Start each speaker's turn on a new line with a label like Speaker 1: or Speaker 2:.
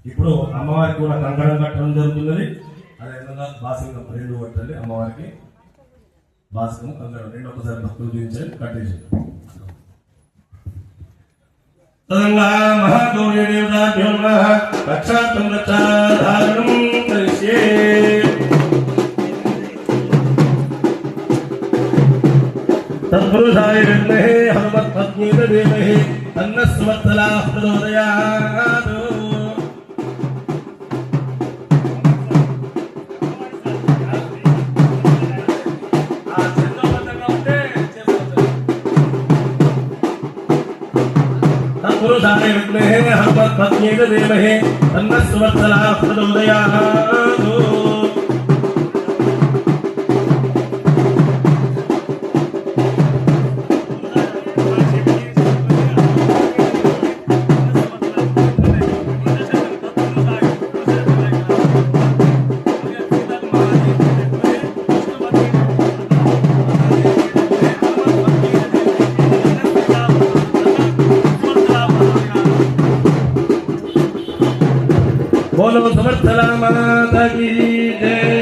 Speaker 1: ఇప్పుడు అమ్మవారికి కూడా కంకణం కట్టడం జరుగుతున్నది. అదేవిధంగా బాసింగం 2 పట్టాలి అమ్మవారికి. బాసింగం కంకణం 2 ఒకసారి భక్తులు చూపించాలి, కట్టేసి మహాగౌరీ దేవతాభ్యో నమః. రక్షార్థం రక్షాధారణం కరిష్యే. తత్పురుషాయ విద్మహే హనుమత్పత్నీత ధీమహి తన్నః సువత్సలాః ప్రచోదయాత్. పురుషాయ విద్మహే హనుమత్పత్నీత ధీమహి తన్నః సువత్సలాః ప్రచోదయాత్. बोलो समर्थ माता की जय।